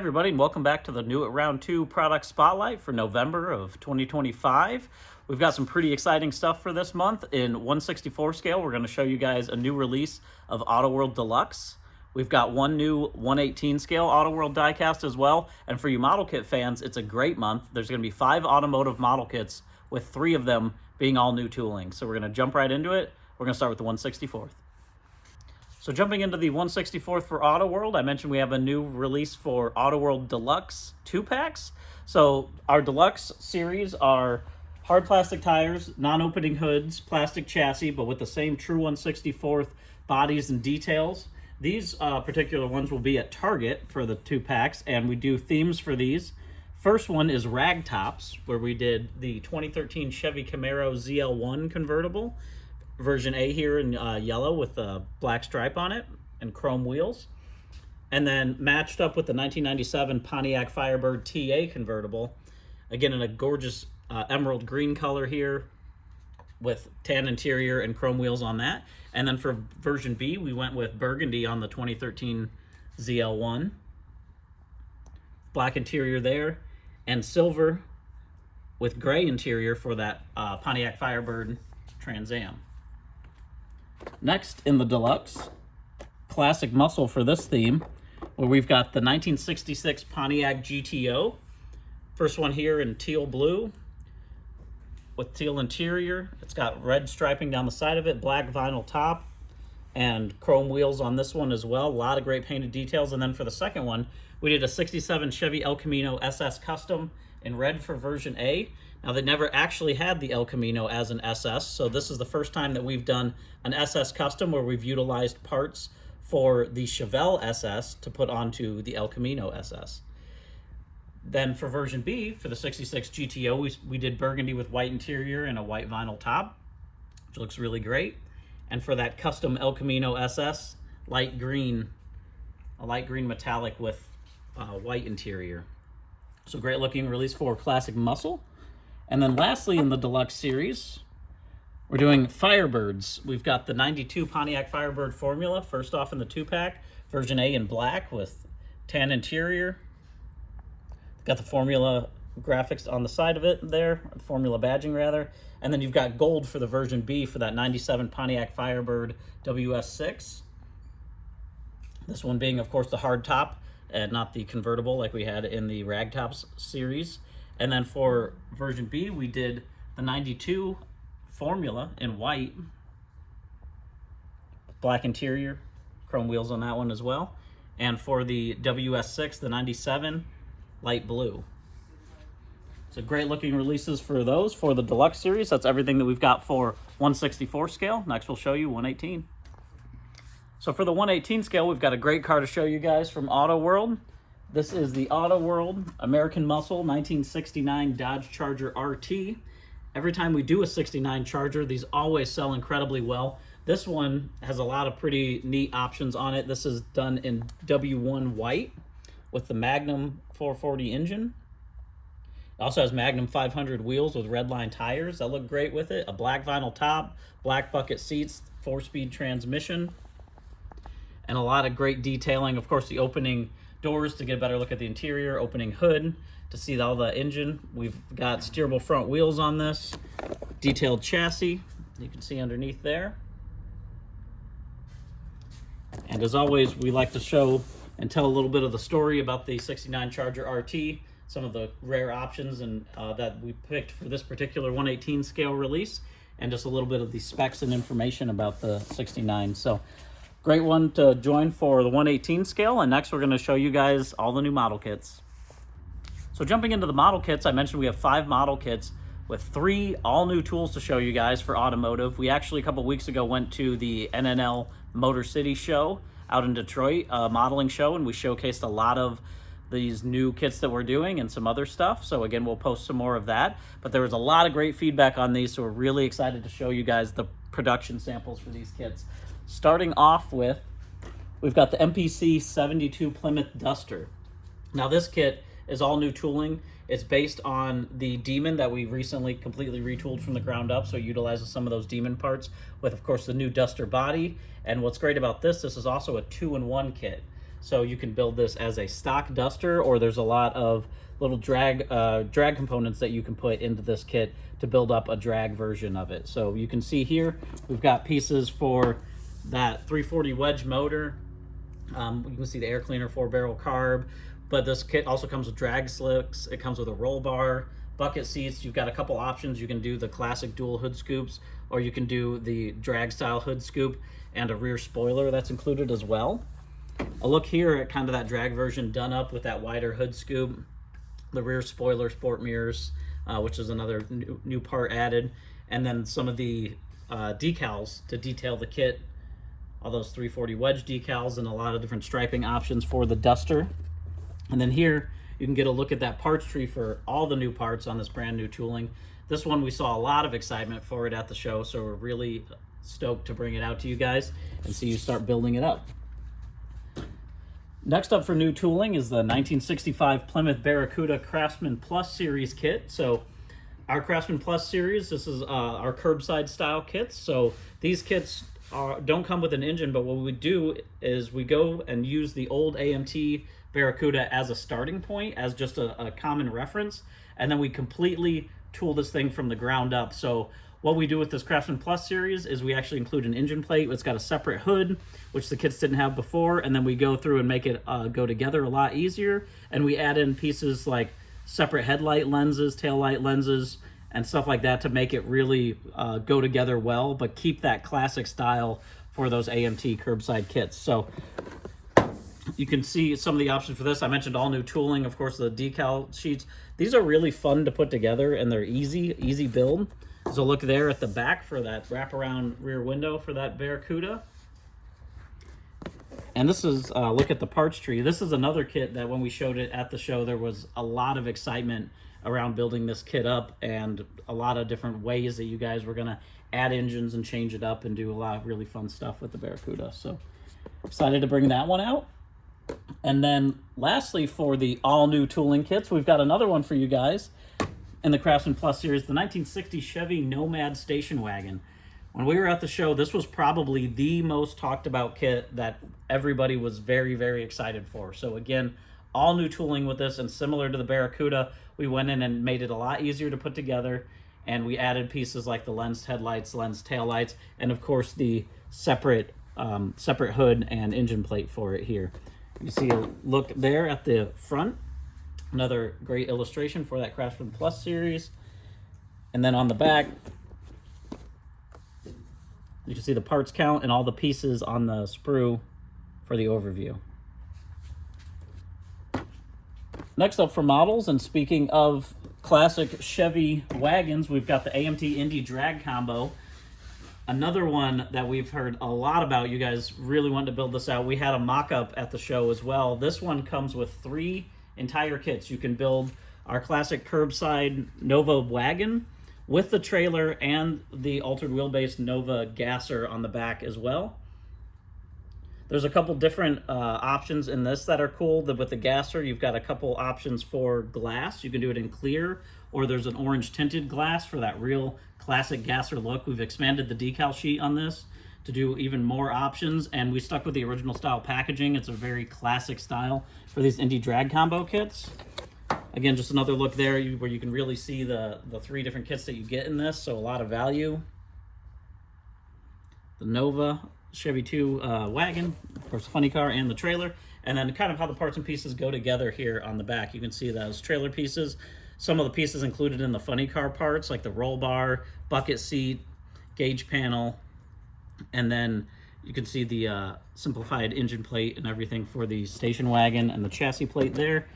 everybody, and welcome back to the New at Round 2 product spotlight for November of 2025. We've got some pretty exciting stuff for this month. In 1/64 scale, we're going to show you guys a new release of Auto World Deluxe. We've got one new 1/18 scale Auto World diecast as well. And for you model kit fans, it's a great month. There's going to be 5 automotive model kits, with 3 of them being all new tooling. So we're going to jump right into it. We're going to start with the 1/64th. So jumping into the 1/64th for Auto World, I mentioned we have a new release for Auto World Deluxe 2-packs. So our Deluxe series are hard plastic tires, non-opening hoods, plastic chassis, but with the same true 1/64th bodies and details. These particular ones will be at Target for the 2-packs, and we do themes for these. First one is Rag Tops, where we did the 2013 Chevy Camaro ZL1 convertible. Version A here in yellow with a black stripe on it and chrome wheels. And then matched up with the 1997 Pontiac Firebird TA convertible. Again, in a gorgeous emerald green color here with tan interior and chrome wheels on that. And then for version B, we went with burgundy on the 2013 ZL1. Black interior there. And silver with gray interior for that Pontiac Firebird Trans Am. Next in the Deluxe, classic muscle for this theme, where we've got the 1966 Pontiac GTO. First one here in teal blue with teal interior. It's got red striping down the side of it, black vinyl top, and chrome wheels on this one as well. A lot of great painted details. And then for the second one, we did a 67 Chevy El Camino SS Custom in red for version A. Now, they never actually had the El Camino as an SS, so this is the first time that we've done an SS Custom where we've utilized parts for the Chevelle SS to put onto the El Camino SS. Then for version B, for the 66 GTO, we did burgundy with white interior and a white vinyl top, which looks really great. And for that custom El Camino SS, light green, a light green metallic with white interior. So great looking release for classic muscle. And then lastly in the Deluxe series, we're doing Firebirds. We've got the 92 Pontiac Firebird Formula, first off in the 2-pack, version A in black with tan interior. Got the Formula graphics on the side of it there, Formula badging rather. And then you've got gold for the version B for that 97 Pontiac Firebird WS6. This one being, of course, the hard top and not the convertible like we had in the Ragtops series. And then for version B, we did the 92 Formula in white, black interior, chrome wheels on that one as well. And for the WS6, the 97, light blue. So great looking releases for those. For the Deluxe series, that's everything that we've got for 1/64 scale. Next, we'll show you 1/18. So for the 1/18 scale, we've got a great car to show you guys from Auto World. This is the Auto World American Muscle 1969 Dodge Charger RT. Every time we do a 69 Charger, these always sell incredibly well. This one has a lot of pretty neat options on it. This is done in W1 white with the Magnum 440 engine. It also has Magnum 500 wheels with redline tires that look great with it. A black vinyl top, black bucket seats, 4-speed transmission, and a lot of great detailing. Of course, the opening doors to get a better look at the interior, opening hood to see all the engine. We've got steerable front wheels on this, detailed chassis you can see underneath there. And as always, we like to show and tell a little bit of the story about the 69 Charger RT, some of the rare options and that we picked for this particular 1/18 scale release, and just a little bit of the specs and information about the 69. So great one to join for the 1/18 scale. And next we're going to show you guys all the new model kits. So jumping into the model kits, I mentioned we have 5 model kits with 3 all new tools to show you guys for automotive. We actually a couple weeks ago went to the NNL Motor City show out in Detroit, a modeling show, and we showcased a lot of these new kits that we're doing and some other stuff. So again, we'll post some more of that. But there was a lot of great feedback on these, so we're really excited to show you guys the production samples for these kits. Starting off with, we've got the MPC 72 Plymouth Duster. Now this kit is all new tooling. It's based on the Demon that we recently completely retooled from the ground up, so it utilizes some of those Demon parts with, of course, the new Duster body. And what's great about this is also a 2-in-1 kit. So you can build this as a stock duster, or there's a lot of little drag components that you can put into this kit to build up a drag version of it. So you can see here, we've got pieces for that 340 wedge motor. You can see the air cleaner 4-barrel carb, but this kit also comes with drag slicks. It comes with a roll bar, bucket seats. You've got a couple options. You can do the classic dual hood scoops, or you can do the drag style hood scoop, and a rear spoiler that's included as well. A look here at kind of that drag version done up with that wider hood scoop, the rear spoiler, sport mirrors, which is another new part added, and then some of the decals to detail the kit, all those 340 wedge decals and a lot of different striping options for the duster. And then here you can get a look at that parts tree for all the new parts on this brand new tooling. This one we saw a lot of excitement for it at the show, so we're really stoked to bring it out to you guys and see you start building it up. Next up for new tooling is the 1965 Plymouth Barracuda Craftsman Plus Series kit. So our Craftsman Plus Series, this is our curbside style kits. So these kits don't come with an engine, but what we do is we go and use the old AMT Barracuda as a starting point, as just a common reference, and then we completely tool this thing from the ground up. So what we do with this Craftsman Plus series is we actually include an engine plate. It's got a separate hood, which the kits didn't have before, and then we go through and make it go together a lot easier, and we add in pieces like separate headlight lenses, tail light lenses, and stuff like that to make it really go together well, but keep that classic style for those AMT curbside kits. So you can see some of the options for this. I mentioned all new tooling, of course, the decal sheets. These are really fun to put together, and they're easy build. So look there at the back for that wraparound rear window for that Barracuda. And this is, look at the parts tree. This is another kit that when we showed it at the show, there was a lot of excitement around building this kit up, and a lot of different ways that you guys were gonna add engines and change it up and do a lot of really fun stuff with the Barracuda. So excited to bring that one out. And then lastly, for the all new tooling kits, we've got another one for you guys in the Craftsman Plus series, the 1960 Chevy Nomad station wagon. When we were at the show, this was probably the most talked about kit that everybody was very excited for. So again, all new tooling with this, and similar to the Barracuda, we went in and made it a lot easier to put together, and we added pieces like the lensed headlights, lensed taillights, and of course the separate hood and engine plate for it here. You see a look there at the front, another great illustration for that Craftsman Plus series. And then on the back, you can see the parts count and all the pieces on the sprue for the overview. Next up for models, and speaking of classic Chevy wagons, we've got the AMT Indy Drag Combo. Another one that we've heard a lot about. You guys really wanted to build this out. We had a mock-up at the show as well. This one comes with 3 entire kits. You can build our classic curbside Nova wagon with the trailer and the altered wheelbase Nova gasser on the back as well. There's a couple different options in this that are cool. With the gasser, you've got a couple options for glass. You can do it in clear, or there's an orange tinted glass for that real classic gasser look. We've expanded the decal sheet on this to do even more options, and we stuck with the original style packaging. It's a very classic style for these Indy Drag Combo kits. Again, just another look there where you can really see the 3 different kits that you get in this, so a lot of value. The Nova Chevy 2 wagon, of course the funny car and the trailer, and then kind of how the parts and pieces go together here on the back. You can see those trailer pieces, some of the pieces included in the funny car parts like the roll bar, bucket seat, gauge panel, and then you can see the simplified engine plate and everything for the station wagon and the chassis plate there,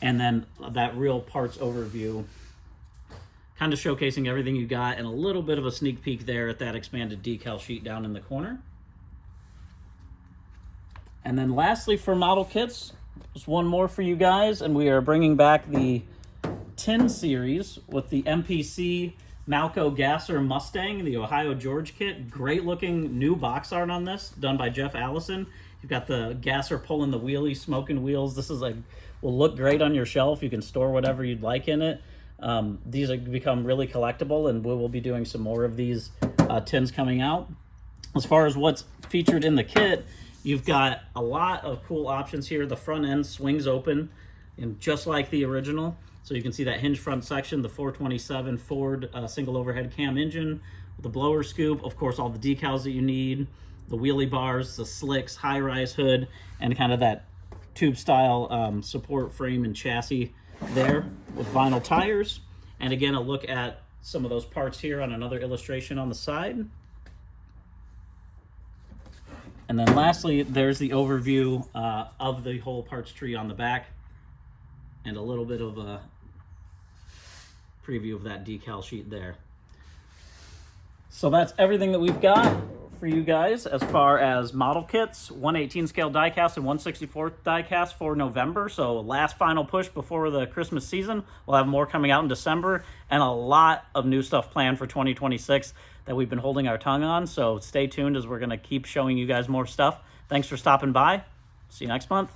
and then that real parts overview, kind of showcasing everything you got, and a little bit of a sneak peek there at that expanded decal sheet down in the corner. And then lastly for model kits, just one more for you guys, and we are bringing back the 10 series with the MPC Malco Gasser Mustang, the Ohio George kit. Great looking new box art on this, done by Jeff Allison. You've got the gasser pulling the wheelie, smoking wheels. This is will look great on your shelf. You can store whatever you'd like in it. These have become really collectible, and we will be doing some more of these tins coming out. As far as what's featured in the kit, You've got a lot of cool options here. The front end swings open, and just like the original. So you can see that hinge front section, the 427 Ford single overhead cam engine, with the blower scoop, of course, all the decals that you need, the wheelie bars, the slicks, high-rise hood, and kind of that tube-style support frame and chassis there with vinyl tires. And again, a look at some of those parts here on another illustration on the side. And then lastly, there's the overview of the whole parts tree on the back, and a little bit of a preview of that decal sheet there. So that's everything that we've got for you guys as far as model kits. 118 scale die cast and 164 die cast for November. So last final push before the Christmas season. We'll have more coming out in December, and a lot of new stuff planned for 2026 that we've been holding our tongue on. So stay tuned as we're going to keep showing you guys more stuff. Thanks for stopping by. See you next month.